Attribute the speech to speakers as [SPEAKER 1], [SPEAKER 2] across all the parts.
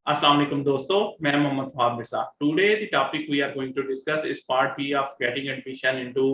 [SPEAKER 1] Assalamu alaikum दोस्तों, मैं Mohammad Fahad Mirza. Today the topic we are going to discuss is part B of getting admission into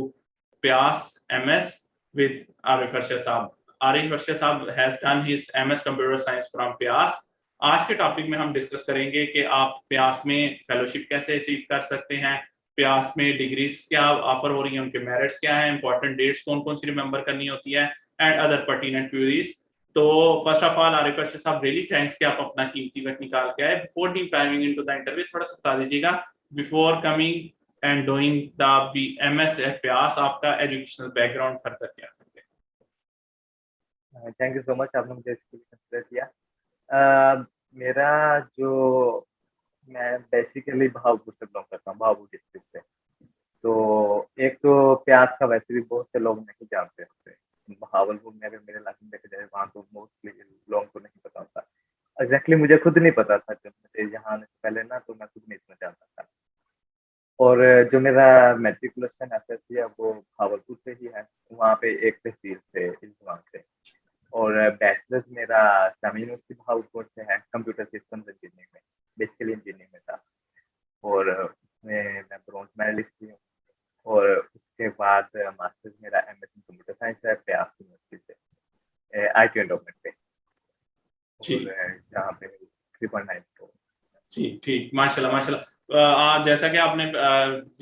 [SPEAKER 1] PIAS MS with Arif Arshad साहब। Arif Arshad साहब has done his MS Computer Science from PIAS। आज के topic में हम discuss करेंगे कि आप PIAS में फेलोशिप कैसे अचीव कर सकते हैं, PIAS में डिग्रीज क्या ऑफर हो रही हैं, उनके मेरिट्स क्या हैं, इंपॉर्टेंट डेट्स कौन कौन सी रिमेंबर करनी होती है एंड अदर पर्टिनेंट क्वेरीज। तो first of all Arif Arshad साहब रियली थैंक्स कि आप अपना कीमती वक्त निकाल के आए। Before deep diving into the interview थोड़ा सा बता दीजिएगा, before coming and doing the BMS at प्यास आपका एजुकेशनल बैकग्राउंड फर्दर क्या है?
[SPEAKER 2] थैंक यू सो मच, आपने मुझे इसके लिए कंसिडर किया। मेरा जो मैं बेसिकली भावपुर से बिलोंग करता हूँ, भावपुर डिस्ट्रिक्ट से। तो एक तो प्यास का वैसे भी बहुत से लोग नहीं जानते होते। बहावलपुर में अगर मेरे इलाके में देखा जाए, वहाँ तो मोस्टली लोगों को नहीं पता होता। एग्जैक्टली मुझे खुद नहीं पता था जब मुझे यहाँ आने से पहले ना, तो मैं खुद नहीं इतना जानता था। और जो मेरा मेट्रिकुलेशन एसएससी है वो भावलपुर से ही है, वहाँ पे एक तहसील से इल्तवाम से। और बैचलर्स मेरा इस्लामी यूनिवर्सिटी भावलपुर से है, कंप्यूटर सिस्टम्स इंजीनियरिंग में, बेसिकली इंजीनियरिंग में था। और उसमें मैं ब्रॉन्ज मेडलिस्ट भी हूँ। और उसके बाद मास्टर्स मेरा एमएस इन कंप्यूटर साइंस है प्यास यूनिवर्सिटी से, आईटी एंडोमेंट पे। और जहाँ पे 3.9
[SPEAKER 1] जी ठीक, माशाल्लाह माशाल्लाह। जैसा कि आपने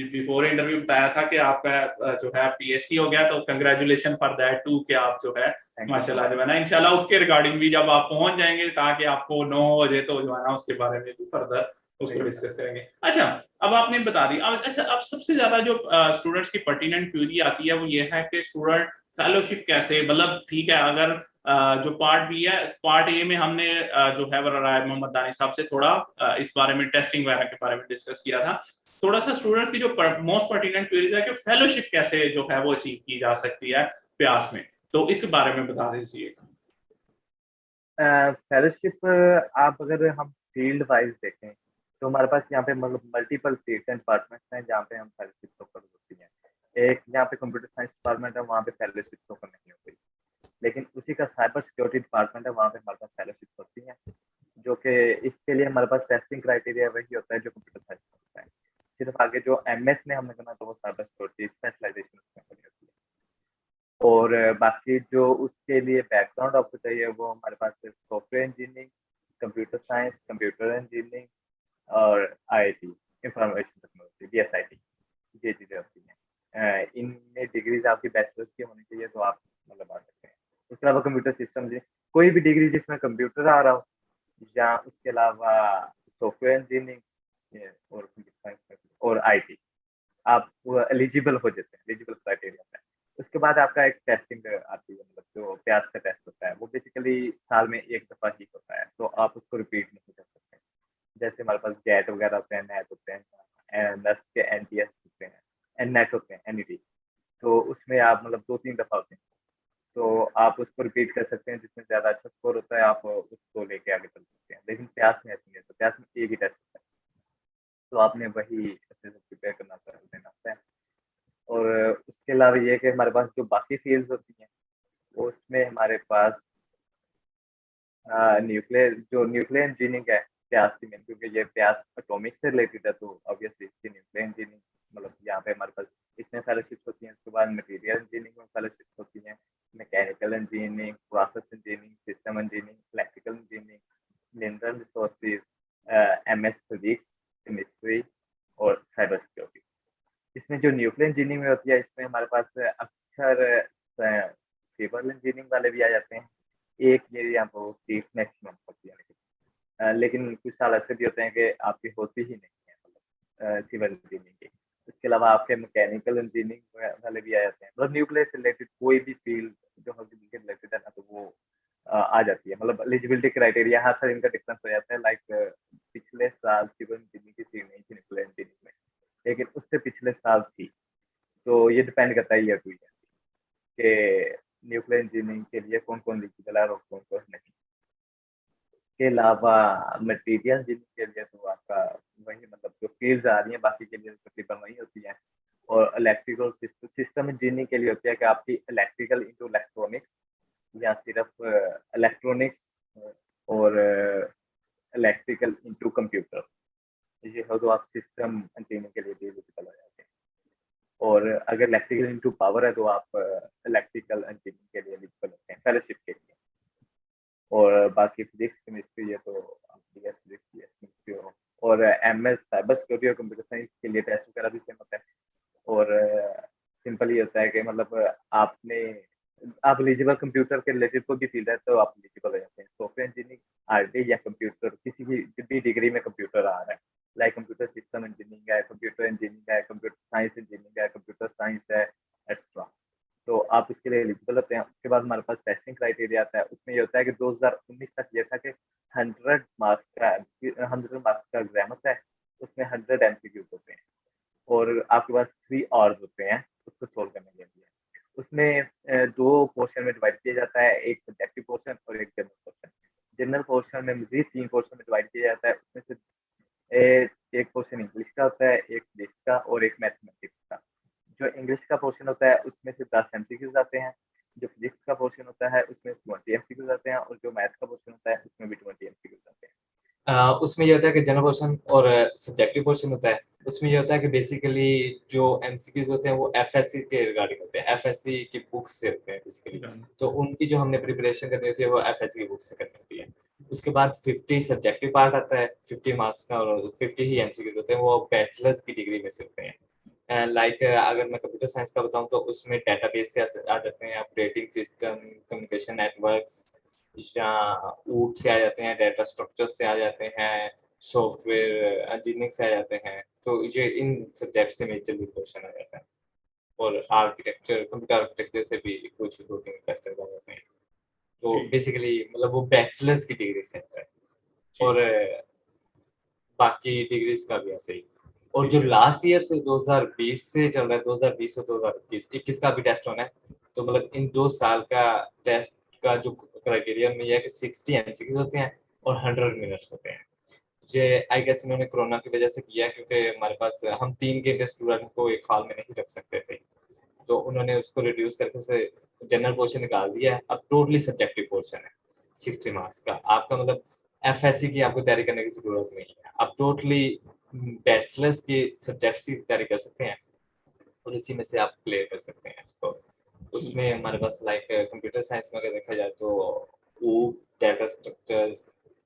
[SPEAKER 1] बिफोर इंटरव्यू बताया था कि आपका जो है पीएचडी हो गया, तो कंग्रेचुलेशन फॉर दैट टू कि आप जो है माशाल्लाह जो है ना, इंशाल्लाह उसके रिगार्डिंग भी जब आप पहुंच जाएंगे ताकि आपको नो हो जाए तो जो है ना उसके बारे में भी फर्दर उसको डिस्कस करेंगे। अच्छा, अब आपने बता दी। अच्छा, अब सबसे ज्यादा जो स्टूडेंट्स की पर्टिनेंट क्वेरी आती है वो ये है कि स्टूडेंट फेलोशिप कैसे, मतलब ठीक है अगर जो पार्ट बी है, पार्ट ए में हमने जो है राय मोहम्मद दानी साहब से थोड़ा इस बारे में टेस्टिंग वगैरह के बारे में डिस्कस किया था। थोड़ा सा स्टूडेंट्स की जो मोस्ट पर्टिनेंट क्वेरीज है कि फेलोशिप कैसे जो है वो अचीव की जा सकती है प्यास में, तो इस बारे में बता दीजिए।
[SPEAKER 2] फेलोशिप आप अगर हम फील्ड वाइज देखें तो हमारे पास यहाँ पे मतलब मल्टीपल फील्ड एंड डिपार्टमेंट्स हैं जहाँ पे हम फेलोशिप ऑफर होती हैं। एक यहाँ पे कंप्यूटर साइंस डिपार्टमेंट है, वहाँ पे फेलोशिप ऑफर नहीं होती। लेकिन उसी का साइबर सिक्योरिटी डिपार्टमेंट है, वहाँ पे हमारे पास फेलोशिप होती है। जो कि इसके लिए हमारे पास टेस्टिंग क्राइटेरिया वही होता है जो कंप्यूटर साइंस होता है। सिर्फ आगे जो एमएस में हमने करना तो वो साइबर सिक्योरिटी स्पेशलाइजेशन उसमें होती है। और बाकी जो उसके लिए बैकग्राउंड आपको चाहिए वो हमारे पास software engineering, computer science, computer engineering और आईटी, इंफॉर्मेशन टेक्नोलॉजी, बीएसआईटी, ये चीज़ें होती हैं। इनमें डिग्रीज आपकी बैचलर्स की होनी चाहिए तो आप मतलब आ सकते हैं। उसके अलावा कंप्यूटर सिस्टम कोई भी डिग्री जिसमें कंप्यूटर आ रहा हो, या उसके अलावा सॉफ्टवेयर इंजीनियरिंग और कंप्यूटर साइंस और आईटी, आप एलिजिबल हो जाते हैं, एलिजिबल क्राइटेरिया है। उसके बाद आपका एक टेस्टिंग आती है, मतलब जो प्यास का टेस्ट होता है वो बेसिकली साल में एक दफा ही होता है, तो आप उसको रिपीट नहीं कर सकते। जैसे हमारे पास गेट वगैरह होते हैं, नेट होते हैं, नेस्ट के एनटीएस होते हैं, एन नेट होते हैं, एनईटी। तो उसमें आप मतलब 2-3 दफा होते हैं, तो आप उसको रिपीट कर सकते हैं। जिसमें ज्यादा अच्छा स्कोर होता है आप उसको लेके आगे चल सकते हैं। लेकिन प्यास में ऐसा नहीं होता, प्यास में एक ही टेस्ट होता है, तो आपने वही अच्छे से प्रिपेयर करना देना होता है। और उसके अलावा ये कि हमारे पास जो बाकी फील्ड्स होती हैं उसमें हमारे पास न्यूक्लियर इंजीनियरिंग है प्यास की मेन, क्योंकि ये प्यास एटॉमिक से रिलेटेड है, तो ऑब्वियसली इसकी न्यूक्लियर इंजीनियरिंग मतलब यहाँ पे हमारे पास इसमें फेलोशिप होती हैं। उसके बाद मटेरियल इंजीनियरिंग में फेलोशिप होती हैं, mechanical engineering, process engineering, system engineering, electrical engineering, mineral resources, MS physics, chemistry और साइबर सिक्योरिटी। इसमें जो न्यूक्लियर इंजीनियरिंग में होती है, इसमें हमारे पास अक्सर सिविल इंजीनियरिंग वाले भी आ जाते हैं। एक ये यहाँ पर फीस मैक्सिमम होती है, लेकिन कुछ साल ऐसे भी होते हैं कि आपकी होती ही नहीं है, मतलब सिविल इंजीनियरिंग की। इसके अलावा आपके मैकेनिकल इंजीनियरिंग वाले भी आ जाते हैं। मतलब न्यूक्लियर से रिलेटेड कोई भी फील्ड जो हॉस्पिटल के रिलेटेड है ना, तो वो आ जाती है। मतलब एलिजिबिलिटी क्राइटेरिया हर साल इनका डिफरेंस हो जाता है। लाइक पिछले साल सिविल इंजीनियरिंग की सीट नहीं थी न्यूक्लियर इंजीनियरिंग में, लेकिन उससे पिछले साल थी। तो ये डिपेंड करता है ईयर टू ईयर कि न्यूक्लियर इंजीनियरिंग के लिए कौन कौन एलिजिबल है और कौन कौन नहीं। इसके अलावा मटेरियल इंजीनियरिंग के लिए तो आपका वही मतलब जो फील्ड्स आ रही हैं बाकी के लिए तकरीबन वही होती हैं। और इलेक्ट्रिकल सिस्टम इंजीनियरिंग के लिए होती है कि आपकी इलेक्ट्रिकल इंटू इलेक्ट्रॉनिक्स, या सिर्फ इलेक्ट्रॉनिक्स और इलेक्ट्रिकल इनटू कंप्यूटर, ये हो तो आप सिस्टम इंजीनियरिंग के लिए भी एलिजिबल हो जाते हैं। और अगर इलेक्ट्रिकल इनटू पावर है तो आप इलेक्ट्रिकल इंजीनियरिंग के लिए एलिजिबल होते हैं फेलोशिप के लिए। और बाकी फिजिक्स केमिस्ट्री है तो आप BS फिजिक्स BS केमिस्ट्री हो। और MS साइबर सिक्योरिटी और कंप्यूटर साइंस के लिए टेस्ट वगैरह भी सेम होता है। और सिंपल ये होता है कि मतलब आप एलिजिबल कंप्यूटर के रिलेटेड कोई भी फील्ड है तो आप एलिजिबल हो जाते हैं। सॉफ्टवेयर इंजीनियरिंग, RD या कंप्यूटर, किसी भी डिग्री में कंप्यूटर आ रहा है, लाइक कंप्यूटर सिस्टम इंजीनियरिंग है, कंप्यूटर इंजीनियरिंग है, कंप्यूटर साइंस इंजीनियरिंग है, कंप्यूटर साइंस है, एक्सेट्रा, तो आप इसके लिए एलिजिबल होते हैं। उसके बाद हमारे पास टेस्टिंग क्राइटेरिया आता है। उसमें ये होता है कि 2019 तक ये था कि 100 मार्क्स का एग्जाम होता है, उसमें 100 MCQs होते हैं और आपके पास 3 आवर्स होते हैं उसको सोल्व करने के लिए। उसमें 2 पोर्शन में डिवाइड किया जाता है, एक सब्जेक्टिव पोर्शन और एक जनरल पोर्शन। जनरल पोर्शन में मजीद 3 पोर्शन में डिवाइड किया जाता है। उसमें से एक पोर्शन इंग्लिश का होता है, एक फिजिक्स का और एक मैथमेटिक्स का। जो इंग्लिश का पोर्शन होता है उसमें से 10 MCQs आते हैं, जो फिजिक्स का पोर्शन होता है उसमें 20 MCQs आते हैं और जो मैथ का पोर्शन होता है उसमें भी 20 MCQs आते हैं।
[SPEAKER 3] उसमें ये होता है कि जनरल पोर्शन और सब्जेक्टिव पोर्शन होता है। उसमें ये होता है कि बेसिकली जो एमसीक्यूज होते हैं वो एफएससी के रिगार्डिंग होते हैं, एफएससी की बुक से होते हैं बेसिकली। तो उनकी जो हमने प्रिपरेशन करनी होती है वो एफएससी की बुक से करनी होती है। उसके बाद 50 सब्जेक्टिव पार्ट आता है, 50 मार्क्स का, और 50 ही एमसीक्यूज होते हैं, वो बैचलर्स की डिग्री में से होते हैं। लाइक अगर मैं कंप्यूटर साइंस का बताऊं तो उसमें डेटाबेस से आ जाते हैं, ऑपरेटिंग सिस्टम, कम्युनिकेशन नेटवर्क्स, या ऊट से आ जाते हैं, डेटा स्ट्रक्चर से आ जाते हैं, सॉफ्टवेयर इंजीनियरिंग से आ जाते हैं। तो ये इन सब्जेक्ट से मेजरली क्वेश्चन आ जाता है। और आर्किटेक्चर, कंप्यूटर आर्किटेक्चर से भी कुछ 2-3 क्वेश्चन आ जाते हैं। तो बेसिकली मतलब वो बैचलर्स की डिग्री से आता है। और बाकी डिग्रीज का भी ऐसे ही। और जो लास्ट ईयर से 2020 से चल रहा है, 2020 और 2021 का भी टेस्ट होना है। तो मतलब इन 2 साल का टेस्ट का जो क्राइटेरियन में ये है कि 60 MCQs होते हैं और 100 मिनट्स होते हैं। ये आई गेस इन्होंने कोरोना की वजह से किया, क्योंकि हमारे पास हम 3 घंटे स्टूडेंट को एक हॉल में नहीं रख सकते थे, तो उन्होंने उसको रिड्यूस करके से जनरल पोर्शन निकाल दिया है। अब टोटली सब्जेक्टिव पोर्शन है 60 मार्क्स का। आपका मतलब एफएससी की आपको तैयारी करने की जरूरत नहीं है, आप टोटली बैचलर्स के सब्जेक्ट्स की तैयारी कर सकते हैं और इसी में से आप क्लियर कर सकते हैं इसको। उसमें हमारे पास लाइक कंप्यूटर साइंस में अगर देखा जाए तो वो डाटा स्ट्रक्चर्स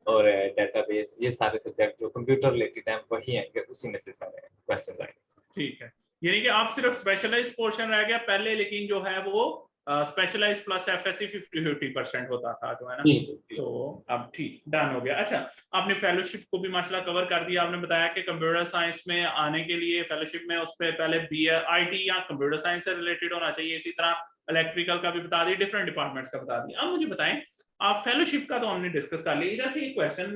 [SPEAKER 3] और डेटाबेस, ये सारे सब्जेक्ट जो कंप्यूटर रिलेटेड हैं वही हैं, उसी में से सारे क्वेश्चन आएंगे।
[SPEAKER 1] ठीक है, यानी कि आप सिर्फ स्पेशलाइज्ड पोर्शन रह गया पहले, लेकिन जो है वो स्पेशलाइज्ड प्लस एफएससी 50% होता था जो है ना। तो अब ठीक डन हो गया। अच्छा, आपने फेलोशिप को भी माशाल्लाह कवर कर दिया। आपने बताया कि कंप्यूटर साइंस में आने के लिए फेलोशिप में उस पर पहले BIT या कंप्यूटर साइंस से रिलेटेड होना चाहिए। इसी तरह इलेक्ट्रिकल का भी बता दिया, डिफरेंट डिपार्टमेंट्स का बता दिया। अब मुझे बताएं, आप फेलोशिप का तो हमने डिस्कस कर लिया। इधर से एक क्वेश्चन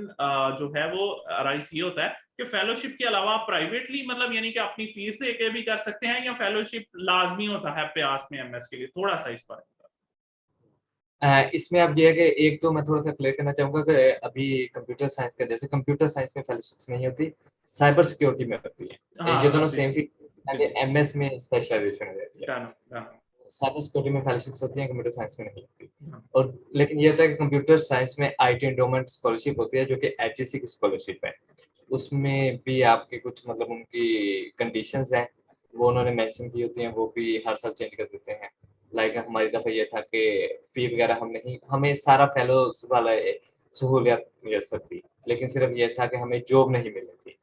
[SPEAKER 1] जो है वो राइज ये होता है कि फेलोशिप के अलावा प्राइवेटली मतलब यानी कि अपनी फीस दे के भी कर सकते हैं, या फेलोशिप लाजमी होता है प्यास में MS के लिए? थोड़ा सा इस पर
[SPEAKER 3] इसमें अब ये है कि एक तो मैं थोड़ा सा क्लियर करना चाहूंगा कि अभी कंप्यूटर साइंस का, जैसे कंप्यूटर साइंस में फेलोशिप्स नहीं होती, साइबर सिक्योरिटी में होती है। ये दोनों सेम फील्ड, MS में स्पेशलाइजेशन हो जाती है। साइबर सिक्योरिटी में फेलोशिप्स होती है, कंप्यूटर साइंस में नहीं होती। और लेकिन ये होता है कि कंप्यूटर साइंस में IT एंडोमेंट स्कॉलरशिप होती है, जो कि HEC की स्कॉलरशिप है। उसमें भी आपके कुछ मतलब उनकी कंडीशंस हैं, वो उन्होंने मेंशन की होती हैं, वो भी हर साल चेंज कर देते हैं। लाइक हमारी दफा ये था कि फी वगैरह हम नहीं, हमें सारा फेलोज वाला सहूलियत मुयसर थी, लेकिन सिर्फ ये था कि हमें जॉब नहीं मिल रही थी।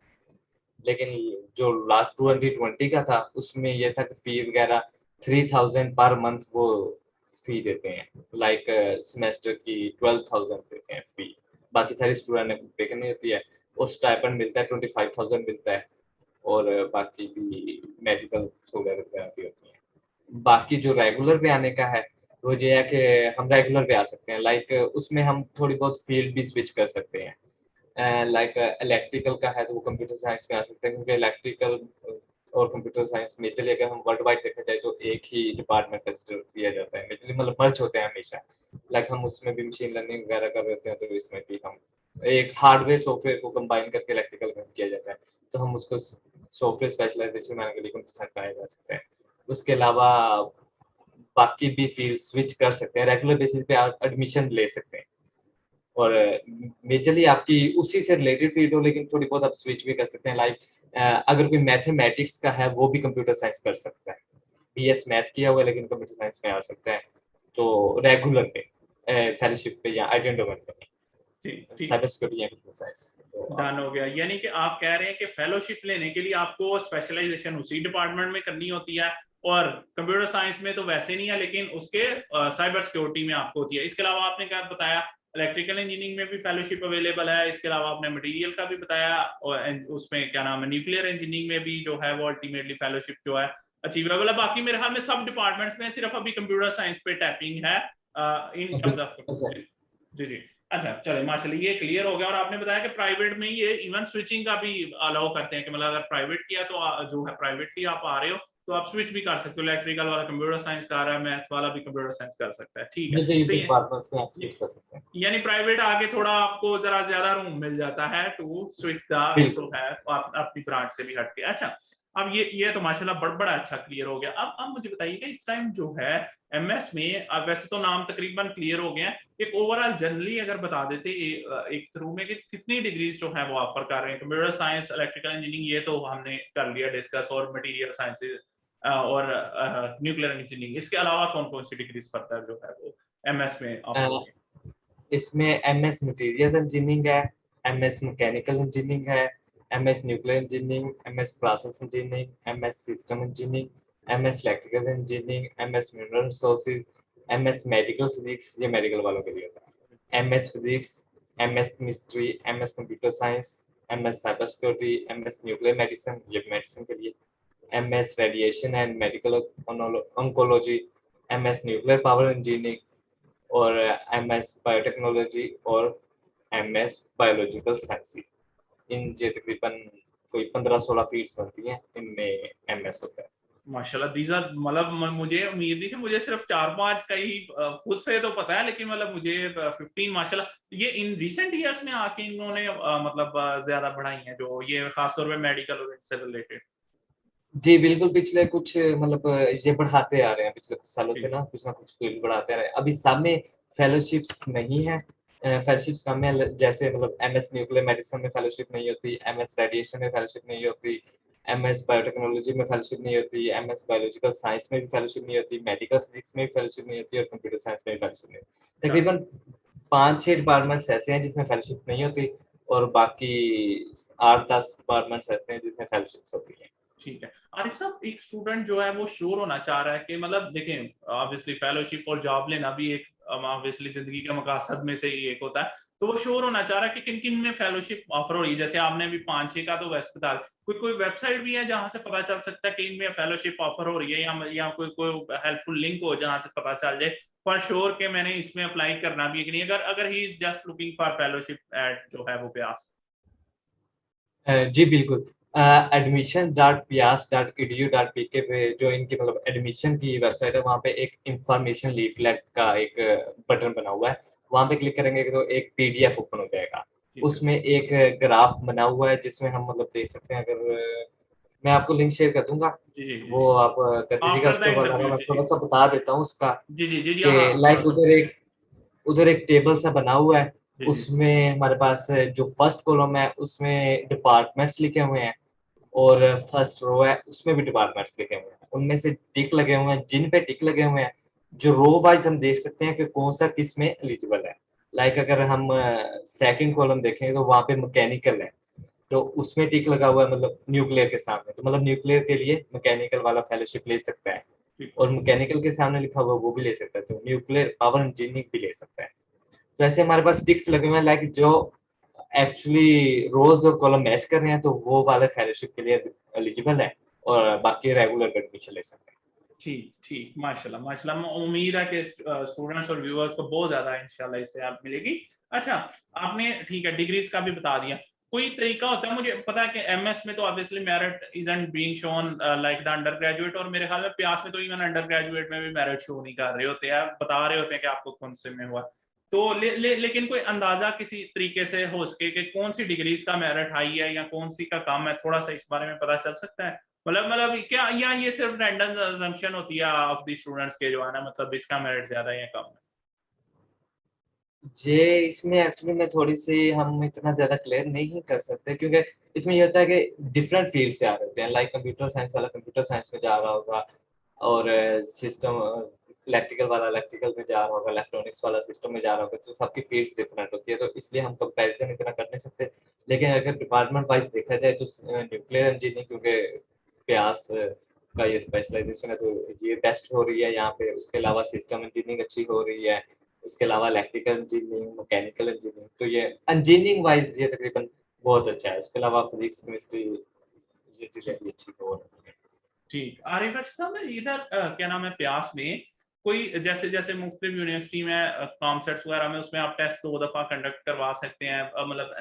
[SPEAKER 3] लेकिन जो लास्ट 2020 का था उसमें ये था कि फी वगैरह 3000 पर मंथ वो फी देते हैं, लाइक सेमेस्टर की 12,000 देते हैं फी। बाकी सारी स्टूडेंट ने पे करनी होती है। और स्टाइपेंड मिलता है 25,000 मिलता है, और बाकी भी मेडिकल वगैरह भी होती है। बाकी जो रेगुलर पे आने का है वो ये है कि हम रेगुलर पे आ सकते हैं, लाइक उसमें हम थोड़ी बहुत फील्ड भी स्विच कर सकते हैं। लाइक इलेक्ट्रिकल का है तो वो कंप्यूटर साइंस में आ सकते हैं, क्योंकि इलेक्ट्रिकल और कंप्यूटर साइंस मेजरली अगर हम वर्ल्ड वाइड देखा जाए तो एक ही डिपार्टमेंट कंसिडर किया जाता है, मेजरली मतलब मर्ज होते हैं हमेशा। लाइक हम उसमें भी मशीन लर्निंग वगैरह कर रहे हैं, तो इसमें भी हम एक हार्डवेयर सॉफ्टवेयर को कंबाइन करके इलेक्ट्रिकल में किया जाता है, तो हम उसको सॉफ्टवेयर स्पेशलाइजेशन में आने के लिए कंप्यूटर साइंस में आया जा सकते हैं। उसके अलावा बाकी भी फील्ड स्विच कर सकते हैं, रेगुलर बेसिस पे आप एडमिशन ले सकते हैं। और मेजरली आपकी उसी से रिलेटेड फील्ड हो, लेकिन थोड़ी बहुत आप स्विच भी कर सकते हैं। लाइक अगर कोई मैथमेटिक्स का है वो भी कंप्यूटर साइंस कर सकता है, बीएस मैथ किया हुआ है लेकिन कंप्यूटर साइंस में आ सकता है, तो रेगुलर पे फेलोशिप पे या आइडेंटिफाई पे
[SPEAKER 1] ठीक
[SPEAKER 3] साइबर सिक्योरिटी या कंप्यूटर साइंस तो
[SPEAKER 1] डन हो गया। यानी कि आप कह रहे हैं कि फेलोशिप लेने के लिए आपको स्पेशलाइजेशन उसी डिपार्टमेंट में करनी होती है, और कंप्यूटर साइंस में तो वैसे नहीं है, लेकिन उसके साइबर सिक्योरिटी में आपको होती है। इसके अलावा आपने क्या बताया, इलेक्ट्रिकल इंजीनियरिंग में भी फेलोशिप अवेलेबल है। इसके अलावा आपने मटेरियल का भी बताया, और उसमें क्या नाम है, न्यूक्लियर इंजीनियरिंग में भी जो है वो अल्टीमेटली फेलोशिप जो है अचीवेबल है। बाकी मेरे ख्याल में सब डिपार्टमेंट्स में सिर्फ अभी कंप्यूटर साइंस पे टैपिंग है इन टर्म्स ऑफ। जी जी। अच्छा चले माशाल्लाह, ये क्लियर हो गया। और आपने बताया कि प्राइवेट में ये इवन स्विचिंग का भी अलाउ करते हैं कि मतलब अगर प्राइवेट किया तो जो है प्राइवेटली आप आ रहे हो तो आप स्विच भी कर सकते हो, इलेक्ट्रिकल वाला कंप्यूटर साइंस कर रहा है, मैथ वाला भी कंप्यूटर साइंस कर सकता है। ठीक है, सही है।
[SPEAKER 3] डिपार्टमेंट्स में आप स्विच कर सकते हैं।
[SPEAKER 1] यानी प्राइवेट आगे थोड़ा आपको जरा ज्यादा रूम मिल जाता है टू स्विच द जो है अपनी ब्रांच से भी हटके। अच्छा, अब ये तो माशाल्लाह बड़ा अच्छा क्लियर हो गया। अब मुझे बताइएगा इस टाइम जो है एमएस में, अब वैसे तो नाम तकरीबन क्लियर हो गए हैं, एक ओवरऑल जनरली अगर बता देते एक थ्रू में कि कितनी डिग्रीज जो है वो ऑफर कर रहे हैं, कंप्यूटर साइंस, इलेक्ट्रिकल इंजीनियरिंग ये तो हमने कर लिया डिस्कस, और मटेरियल साइंसेज और न्यूक्लियर इंजीनियरिंग, इसके अलावा कौन कौन सी डिग्रीज फर्दर जो है वो एमएस में ऑफर हो गई?
[SPEAKER 3] इसमें एमएस मटेरियल इंजीनियरिंग है, एमएस मैकेनिकल इंजीनियरिंग है, MS nuclear engineering, MS process engineering, MS system engineering, MS electrical engineering, MS mineral resources, MS medical physics, ये मेडिकल वालों के लिए होता है, MS physics, MS chemistry, MS computer science, MS cyber security, MS nuclear medicine, ये medicine के लिए, MS radiation and medical oncology, MS nuclear power engineering, और एमएस बायोटेक्नोलॉजी और एमएस बायोलॉजिकल साइंसेज। इन ये तकरीबन कोई 15-16 फील्ड्स बनती हैं, इनमें एमएस होता है।
[SPEAKER 1] माशाल्लाह, दीज आर मतलब मुझे उम्मीद नहीं थी, मुझे सिर्फ 4-5 का ही खुद से तो पता है, लेकिन मतलब मुझे 15 माशाल्लाह ये इन रिसेंट ईयर्स में आके इन्होंने मतलब ज्यादा बढ़ाई हैं, जो ये खासतौर पे मेडिकल और इनसे रिलेटेड।
[SPEAKER 3] जी बिल्कुल, पिछले कुछ मतलब ये बढ़ाते आ रहे हैं पिछले कुछ सालों से ना कुछ फील्ड्स बढ़ाते आ रहे हैं। अभी सब में फेलोशिप्स नहीं है, फेलोशिप्स कम है, जैसे मतलब एमएस न्यूक्लियर मेडिसिन में फेलोशिप नहीं होती, एमएस रेडिएशन में फेलोशिप नहीं होती, एमएस बायोटेक्नोलॉजी में फेलोशिप नहीं होती, एमएस बायोलॉजिकल साइंस में भी फेलोशिप नहीं होती, मेडिकल फिजिक्स में भी फेलोशिप नहीं होती और कंप्यूटर साइंस में भी फेलोशिप नहीं होती। तकरीबन 5-6 डिपार्टमेंट्स ऐसे हैं जिसमें फेलोशिप नहीं होती, और बाकी 8-10 डिपार्टमेंट्स ऐसे हैं जिसमें फेलोशिप्स होती है।
[SPEAKER 1] ठीक है। आरिफ साहब, एक स्टूडेंट जो है वो श्योर होना चाह रहा है कि मतलब देखें, ऑब्वियसली फेलोशिप और जॉब लेना भी एक ऑब्वियसली जिंदगी के मकसद में से ही एक होता है, तो वो श्योर होना चाह रहा है कि किन किन में फेलोशिप ऑफर हो रही है। जैसे आपने अभी 5-6 का तो वैसे बता, कोई वेबसाइट भी है जहां से पता चल सकता है कि इनमें फेलोशिप ऑफर हो रही है, या कोई कोई हेल्पफुल लिंक हो जहां से पता चल जाए फॉर श्योर कि मैंने इसमें अप्लाई करना भी है कि नहीं, अगर अगर he is just looking for fellowship at जो है वो ब्यास?
[SPEAKER 3] जी बिल्कुल, admission.pyas.edu.pk पे जो इनकी मतलब एडमिशन की वेबसाइट है, वहाँ पे एक इंफॉर्मेशन लीफलेट का एक बटन बना हुआ है। वहाँ पे क्लिक करेंगे तो एक पीडीएफ ओपन हो जाएगा, उसमें एक ग्राफ बना हुआ है जिसमें हम मतलब देख सकते हैं। अगर मैं आपको लिंक शेयर कर दूंगा,
[SPEAKER 1] जी जी जी
[SPEAKER 3] वो आप कर दीजिएगा।
[SPEAKER 1] आफ्टर द
[SPEAKER 3] उसके अलावा
[SPEAKER 1] इंटरव्यू।
[SPEAKER 3] मैं
[SPEAKER 1] जी जी
[SPEAKER 3] थोड़ा सा बता देता हूँ उसका,
[SPEAKER 1] जी जी जी जी
[SPEAKER 3] कि
[SPEAKER 1] हाँ, थोड़ा
[SPEAKER 3] लाइक
[SPEAKER 1] सा
[SPEAKER 3] उधर एक टेबल सा बना हुआ है,
[SPEAKER 1] जी जी
[SPEAKER 3] उसमें हमारे पास जो फर्स्ट कॉलम है उसमें डिपार्टमेंट्स लिखे हुए हैं, और फर्स्ट रो है उसमें भी डिपार्टमेंट्स लिखे हुए हैं, उनमें से टिक लगे हुए हैं। जिन पे टिक लगे हुए हैं, जो रो वाइज हम देख सकते हैं कि कौन सा किस में एलिजिबल है। लाइक अगर हम सेकंड कॉलम देखें तो वहाँ पे मैकेनिकल है, तो उसमें टिक लगा हुआ है मतलब न्यूक्लियर के सामने, तो मतलब न्यूक्लियर के लिए मैकेनिकल वाला फेलोशिप ले सकता है,
[SPEAKER 1] ठीक।
[SPEAKER 3] और मैकेनिकल के सामने लिखा हुआ वो भी ले सकता है, तो न्यूक्लियर पावर इंजीनियरिंग भी ले सकता है। तो ऐसे हमारे पास टिक्स लगे हुए हैं, लाइक जो एक्चुअली रोज और कॉलम मैच कर रहे हैं तो वो वाले फेलोशिप के लिए एलिजिबल है, और बाकी रेगुलर एडमिशन ले सकते हैं।
[SPEAKER 1] ठीक ठीक, माशाल्लाह माशाल्लाह, उम्मीद है कि स्टूडेंट्स और व्यूअर्स को बहुत ज्यादा इंशाल्लाह इससे आप मिलेगी। अच्छा, आपने ठीक है डिग्रीज का भी बता दिया, कोई तरीका होता है, मुझे पता है कि एमएस में तो obviously merit isn't being shown like the under graduate, और मेरे ख्याल में प्यास में तो इवन अंडर ग्रेजुएट में भी मेरिट शो नहीं कर रहे होते हैं, बता रहे होते हैं कि आपको कौन से में हुआ। तो लेकिन कोई अंदाजा किसी तरीके से हो सके कि कौन सी डिग्रीज का मेरिट हाई है या कौन सी का कम है, थोड़ा सा इस बारे में पता चल सकता है? मतलब क्या, या ये सिर्फ रैंडम अजम्पशन होती है ऑफ द स्टूडेंट्स के जो है ना, मतलब इसका मेरिट ज्यादा है या कम है?
[SPEAKER 3] ये इसमें एक्चुअली में थोड़ी सी हम इतना ज्यादा क्लियर नहीं कर सकते, क्योंकि इसमें ये होता है कि डिफरेंट फील्ड से आ रहे होते हैं। लाइक कंप्यूटर साइंस वाला कंप्यूटर साइंस में जा रहा होगा, और सिस्टम इलेक्ट्रिकल वाला इलेक्ट्रिकल में जा रहा होगा, इलेक्ट्रॉनिक्स वाला सिस्टम में जा रहा होगा, तो सबकी फील्ड्स डिफरेंट होती है, तो इसलिए हम कंपैरिजन इतना कर नहीं सकते। लेकिन अगर डिपार्टमेंट वाइज देखा जाए तो न्यूक्लियर इंजीनियरिंग, क्योंकि प्यास का ये स्पेशलाइजेशन है, तो ये बेस्ट हो रही है यहाँ पे। उसके अलावा सिस्टम इंजीनियरिंग अच्छी हो रही है, उसके अलावा इलेक्ट्रिकल इंजीनियरिंग, मैकेनिकल इंजीनियरिंग, तो ये इंजीनियरिंग वाइज ये तकरीबन बहुत अच्छा है। उसके अलावा फिजिक्स केमिस्ट्री ये चीजें भी अच्छी हो रही है।
[SPEAKER 1] ठीक। आरिफ साहब, इधर क्या नाम है, प्यास में कोई जैसे जैसे मुख्तलिफ यूनिवर्सिटी में कॉमसेट्स वगैरह में उसमें आप टेस्ट 2 दफा कंडक्ट करवा सकते हैं, मतलब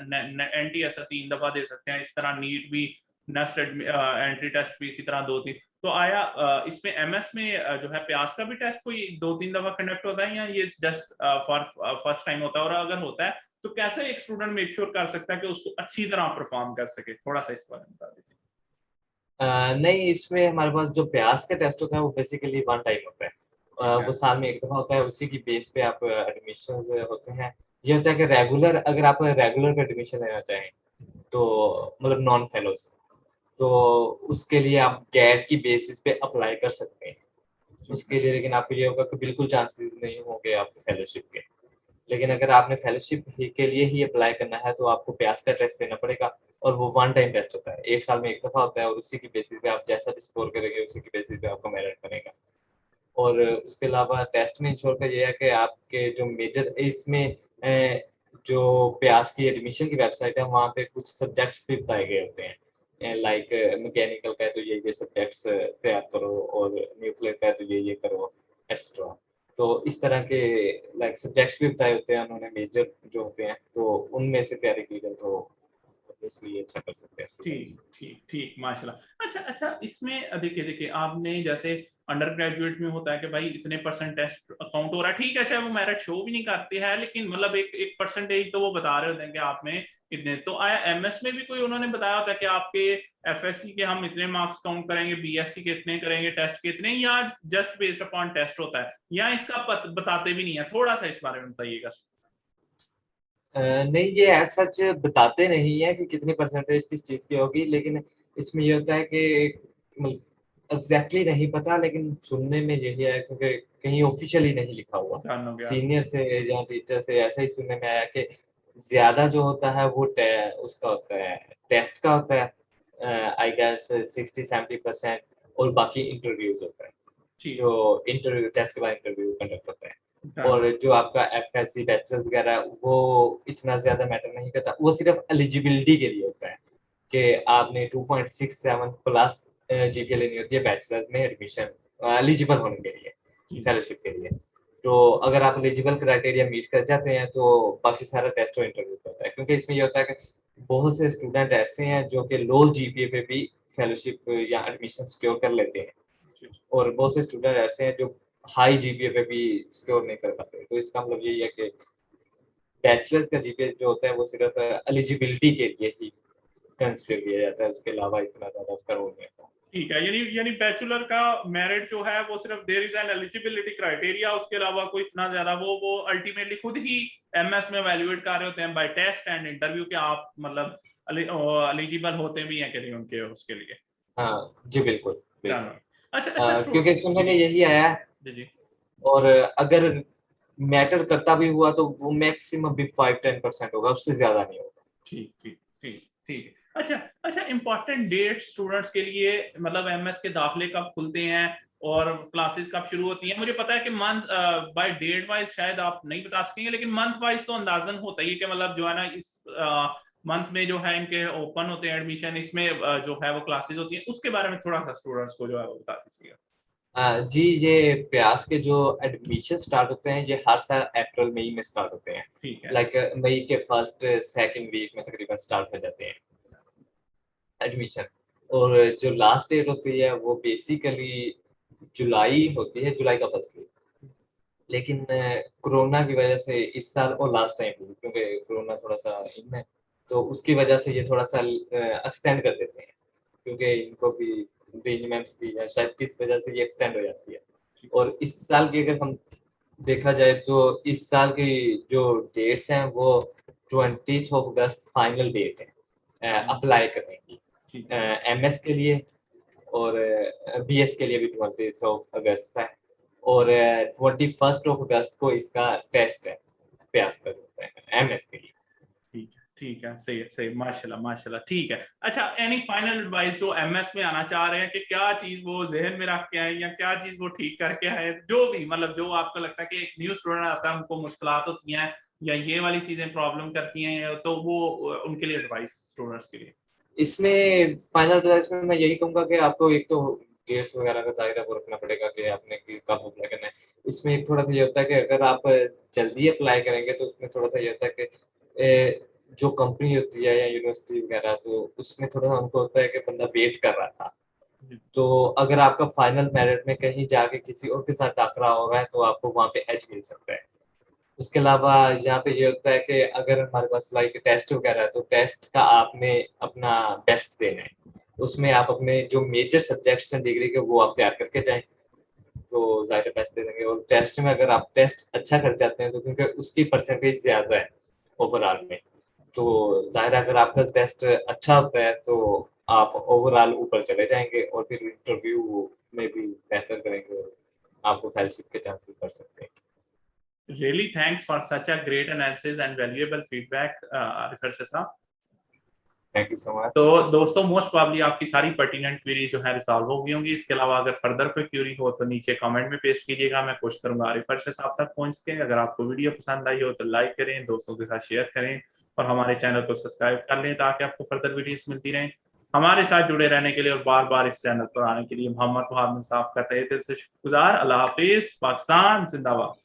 [SPEAKER 1] NTSA 3 दफा दे सकते हैं, इस तरह नीट भी नेस्ट एंट्री टेस्ट भी इसी तरह 2-3। तो आया इसमें MS में जो है प्यास का भी टेस्ट कोई 2-3 दफा कंडक्ट होता है, या ये जस्ट फॉर फर्स्ट टाइम होता है? और अगर होता है तो कैसे एक स्टूडेंट मेक श्योर कर सकता है कि उसको अच्छी तरह परफॉर्म कर सके? थोड़ा सा इस बारे में बता दीजिए।
[SPEAKER 3] नहीं, इसमें हमारे पास जो प्यास का टेस्ट होता है वो बेसिकली वन टाइम होता है।
[SPEAKER 1] ठीक है।
[SPEAKER 3] वो साल में एक दफा होता है, उसी की बेस पे आप एडमिशन होते हैं। ये होता है कि रेगुलर, अगर आप रेगुलर का एडमिशन लेना चाहें तो मतलब नॉन फेलोज, तो उसके लिए आप गैट की बेसिस पे अप्लाई कर सकते हैं। उसके लिए लेकिन आपको ये होगा कि बिल्कुल चांसेस नहीं होंगे आपके फेलोशिप के। लेकिन अगर आपने फेलोशिप के लिए ही अप्लाई करना है तो आपको प्यास का टेस्ट देना पड़ेगा, और वो वन टाइम टेस्ट होता है, एक साल में एक दफा होता है, और उसी की बेसिस पे आप जैसा भी स्कोर करेंगे उसी की बेसिस पे आपको मेरिट बनेगा। और उसके अलावा टेस्ट में इंश्योर का ये है कि आपके जो मेजर इसमें जो प्यास की एडमिशन की वेबसाइट है वहाँ पे कुछ सब्जेक्ट्स भी बताए गए होते हैं। लाइक मैकेनिकल का है तो ये सब्जेक्ट्स तैयार करो, और न्यूक्लियर का है तो ये करो, एक्स्ट्रा। तो इस तरह के लाइक सब्जेक्ट्स भी बताए होते हैं उन्होंने, मेजर जो होते हैं, तो उनमें से तैयारी की जाए तो इसलिए अच्छा कर सकते हैं
[SPEAKER 1] ठीक
[SPEAKER 3] स्टूडेंट्स।
[SPEAKER 1] ठीक ठीक, माशाल्लाह। अच्छा अच्छा, इसमें देखिए देखिए आपने जैसे अंडर ग्रेजुएट में होता है कि भाई इतने परसेंट टेस्ट अकाउंट हो रहा है, ठीक है, चाहे वो मेरिट शो भी नहीं करते हैं, लेकिन मतलब एक परसेंटेज तो वो बता रहे होते हैं कि आप में इतने। तो आया MS में भी कोई उन्होंने बताया होता है कि आपके FSC के हम इतने मार्क्स काउंट करेंगे, BSc के इतने करेंगे, टेस्ट के इतने, या जस्ट बेस्ड अपॉन टेस्ट होता है, या इसका बताते भी नहीं है? थोड़ा सा इस बारे में बताइएगा।
[SPEAKER 3] नहीं, ये एज सच बताते नहीं है कि कितनी परसेंटेज किस चीज़ की होगी, लेकिन इसमें ये होता है कि एग्जैक्टली नहीं पता, लेकिन सुनने में यही है, क्योंकि कहीं ऑफिशियली नहीं लिखा हुआ।
[SPEAKER 1] डन हो गया।
[SPEAKER 3] सीनियर से या टीचर से ऐसा ही सुनने में आया कि ज्यादा जो होता है वो उसका होता है, टेस्ट का होता है, आई गेस 60-70%, और बाकी इंटरव्यूज होता है।
[SPEAKER 1] ठीक।
[SPEAKER 3] जो इंटरव्यू टेस्ट के बाद इंटरव्यू कंडक्ट होता है।
[SPEAKER 1] डन।
[SPEAKER 3] और जो आपका FSC बैचलर वगैरह वो इतना ज्यादा मैटर नहीं करता, वो सिर्फ एलिजिबिलिटी के लिए होता है कि आपने 2.67 प्लस GPA लेनी होती है बैचलर में एडमिशन एलिजिबल होने के लिए, फेलोशिप के लिए। तो अगर आप एलिजिबल क्राइटेरिया मीट कर जाते हैं तो बाकी सारा टेस्ट और इंटरव्यू होता है, क्योंकि इसमें ये होता है कि बहुत से स्टूडेंट ऐसे हैं जो कि लो GPA पे भी फेलोशिप या एडमिशन सिक्योर कर लेते हैं, और बहुत से स्टूडेंट ऐसे हैं जो हाई GPA पे भी सिक्योर नहीं कर पाते। तो इसका मतलब यही है कि बैचलर का GPA जो होता है वो सिर्फ एलिजिबिलिटी के लिए ही कंसिडर किया जाता है, उसके अलावा इतना ज्यादा उसका रोल नहीं होता।
[SPEAKER 1] ठीक है, यानी यानी बैचलर का मेरिट जो है वो सिर्फ there is an eligibility criteria, उसके अलावा कोई इतना ज्यादा वो अल्टीमेटली खुद ही MS में वैल्यूएट कर रहे होते हैं बाय टेस्ट एंड इंटरव्यू के आप मतलब एलिजिबल होते भी हैं कि नहीं उनके उसके लिए।
[SPEAKER 3] हाँ जी, बिल्कुल
[SPEAKER 1] डन।
[SPEAKER 3] बिल्कुल।
[SPEAKER 1] अच्छा अच्छा
[SPEAKER 3] क्योंकि
[SPEAKER 1] जी
[SPEAKER 3] सुनने में
[SPEAKER 1] जी
[SPEAKER 3] यही आया है,
[SPEAKER 1] जी जी।
[SPEAKER 3] और अगर मैटर करता भी हुआ तो वो मैक्सिमम भी 5-10% होगा, उससे ज्यादा नहीं होगा।
[SPEAKER 1] ठीक ठीक ठीक ठीक। अच्छा अच्छा, इम्पोर्टेंट डेट स्टूडेंट्स के लिए, मतलब MS के दाखिले कब खुलते हैं और क्लासेस कब शुरू होती हैं? मुझे पता है कि मंथ बाय डेट वाइज शायद आप नहीं बता सकेंगे, लेकिन मंथ वाइज तो अंदाजन होता ही है कि मतलब जो है ना इस मंथ में जो है इनके ओपन होते हैं एडमिशन, इसमें जो है वो क्लासेस होती हैं, उसके बारे में थोड़ा सा स्टूडेंट्स को जो है वो बता दीजिएगा।
[SPEAKER 3] जी, ये प्यास के जो एडमिशन स्टार्ट होते हैं ये हर साल अप्रैल मई में स्टार्ट होते हैं।
[SPEAKER 1] ठीक है।
[SPEAKER 3] लाइक मई के फर्स्ट सेकंड वीक में तकरीबन स्टार्ट हो जाते हैं एडमिशन। और जो लास्ट डेट होती है वो बेसिकली जुलाई होती है, जुलाई का फर्स्ट वीक। लेकिन कोरोना की वजह से इस साल और लास्ट टाइम भी, क्योंकि कोरोना थोड़ा सा इन है, तो उसकी वजह से ये थोड़ा सा एक्सटेंड कर देते हैं, क्योंकि इनको भी अरेंजमेंट्स की या शायद किस वजह से ये एक्सटेंड हो जाती है। और इस साल की अगर हम देखा जाए तो इस साल की जो डेट्स हैं वो 20 अगस्त फाइनल डेट है अप्लाई करने की
[SPEAKER 1] ठीक है,
[SPEAKER 3] एमएस के लिए, और बीएस के लिए भी 20 अगस्त है, और 21 अगस्त को इसका टेस्ट है अभ्यास कर सकते हैं एमएस के लिए।
[SPEAKER 1] ठीक है, सही है, सही, माशाल्लाह माशाल्लाह, ठीक है। अच्छा, एनी फाइनल एडवाइस जो एमएस में आना चाह रहे हैं कि क्या चीज वो जहन में रख के आए या क्या चीज वो ठीक करके आए, जो भी मतलब जो आपको लगता है कि एक न्यू स्टूडेंट आता है उनको मुश्किलात होती हैं या ये वाली चीजें प्रॉब्लम करती हैं, तो वो उनके लिए एडवाइस स्टूडेंट्स के लिए।
[SPEAKER 3] इसमें फाइनल एडवाइस में मैं यही कहूंगा कि आपको एक तो डेट्स वगैरह का दायरा को रखना पड़ेगा कि आपने कब अप्लाई करना है। इसमें एक थोड़ा सा ये होता है कि अगर आप जल्दी अप्लाई करेंगे तो उसमें थोड़ा सा ये होता है कि जो कंपनी होती है या यूनिवर्सिटी वगैरह, तो उसमें थोड़ा सा उनको होता है कि बंदा वेट कर रहा था। तो अगर आपका फाइनल मेरिट में कहीं जाके किसी और के साथ टकराव हो रहा है तो आपको वहाँ पे एज मिल सकता है। उसके अलावा यहाँ पे ये होता है कि अगर हमारे पास लाइक टेस्ट वगैरह है तो टेस्ट का आपने अपना बेस्ट देना है, उसमें आप अपने जो मेजर सब्जेक्ट्स हैं डिग्री के वो आप तैयार करके जाएं तो ज़्यादा बेस्ट दे देंगे। और टेस्ट में अगर आप टेस्ट अच्छा कर जाते हैं तो क्योंकि उसकी परसेंटेज ज़्यादा है ओवरऑल में, तो ज़ाहिर है अगर आपका टेस्ट अच्छा होता है तो आप ओवरऑल ऊपर चले जाएंगे और फिर इंटरव्यू में भी बेहतर करेंगे और आपको फेलोशिप के चांसेस बढ़ सकते हैं।
[SPEAKER 1] Really, thanks for such a great analysis and valuable feedback, Arifat साहब।
[SPEAKER 3] Thank you so much.
[SPEAKER 1] तो दोस्तों, मोस्ट प्रॉब्ली आपकी सारी पर्टिनेंट क्वेरी जो है रिजॉल्व हो गई होंगी। इसके अलावा अगर फर्दर कोई क्वेरी हो तो नीचे कमेंट में पेस्ट कीजिएगा, मैं कोशिश करूंगा आरिफ अर्शद साहब तक पहुंच के। अगर आपको वीडियो पसंद आई हो तो लाइक करें, दोस्तों के साथ शेयर करें और हमारे चैनल को सब्सक्राइब कर लें ताकि आपको फर्दर वीडियोस मिलती रहें। हमारे साथ जुड़े रहने के लिए और बार बार इस चैनल पर आने के लिए मोहम्मद वहाब साहब का तहे दिल से शुक्रगुजार। अल्लाह हाफिज, पाकिस्तान जिंदाबाद।